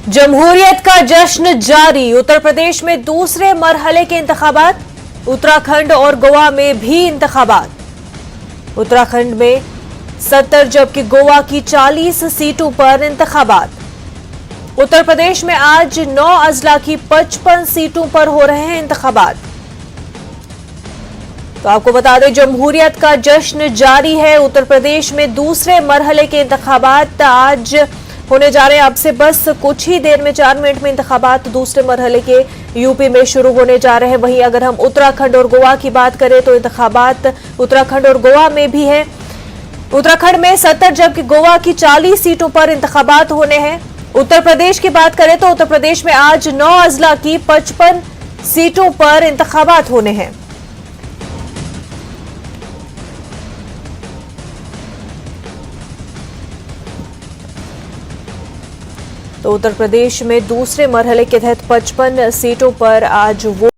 जमहूरियत का जश्न जारी। उत्तर प्रदेश में दूसरे मरहले के इंतखाबात, उत्तराखंड और गोवा में भी इंतखाबात। उत्तराखंड में 70 जबकि गोवा की 40 सीटों पर इंतखाबात। उत्तर प्रदेश में आज 9 अजला की 55 सीटों पर हो रहे हैं इंतखाबात। तो आपको बता दें, जमहूरियत का जश्न जारी है। उत्तर प्रदेश में दूसरे मरहले के इंतखाबात आज होने जा रहे हैं। अब से बस कुछ ही देर में 4 मिनट में इंतखाबात दूसरे मरहले के यूपी में शुरू होने जा रहे हैं। वहीं अगर हम उत्तराखंड और गोवा की बात करें तो इंतखाबात उत्तराखंड और गोवा में भी है। उत्तराखंड में 70 जबकि गोवा की 40 सीटों पर इंतखाबात होने हैं। उत्तर प्रदेश की बात करें तो उत्तर प्रदेश में आज 9 अजला की 55 सीटों पर इंतखाबात होने हैं। तो उत्तर प्रदेश में दूसरे मरहले के तहत 55 सीटों पर आज वोट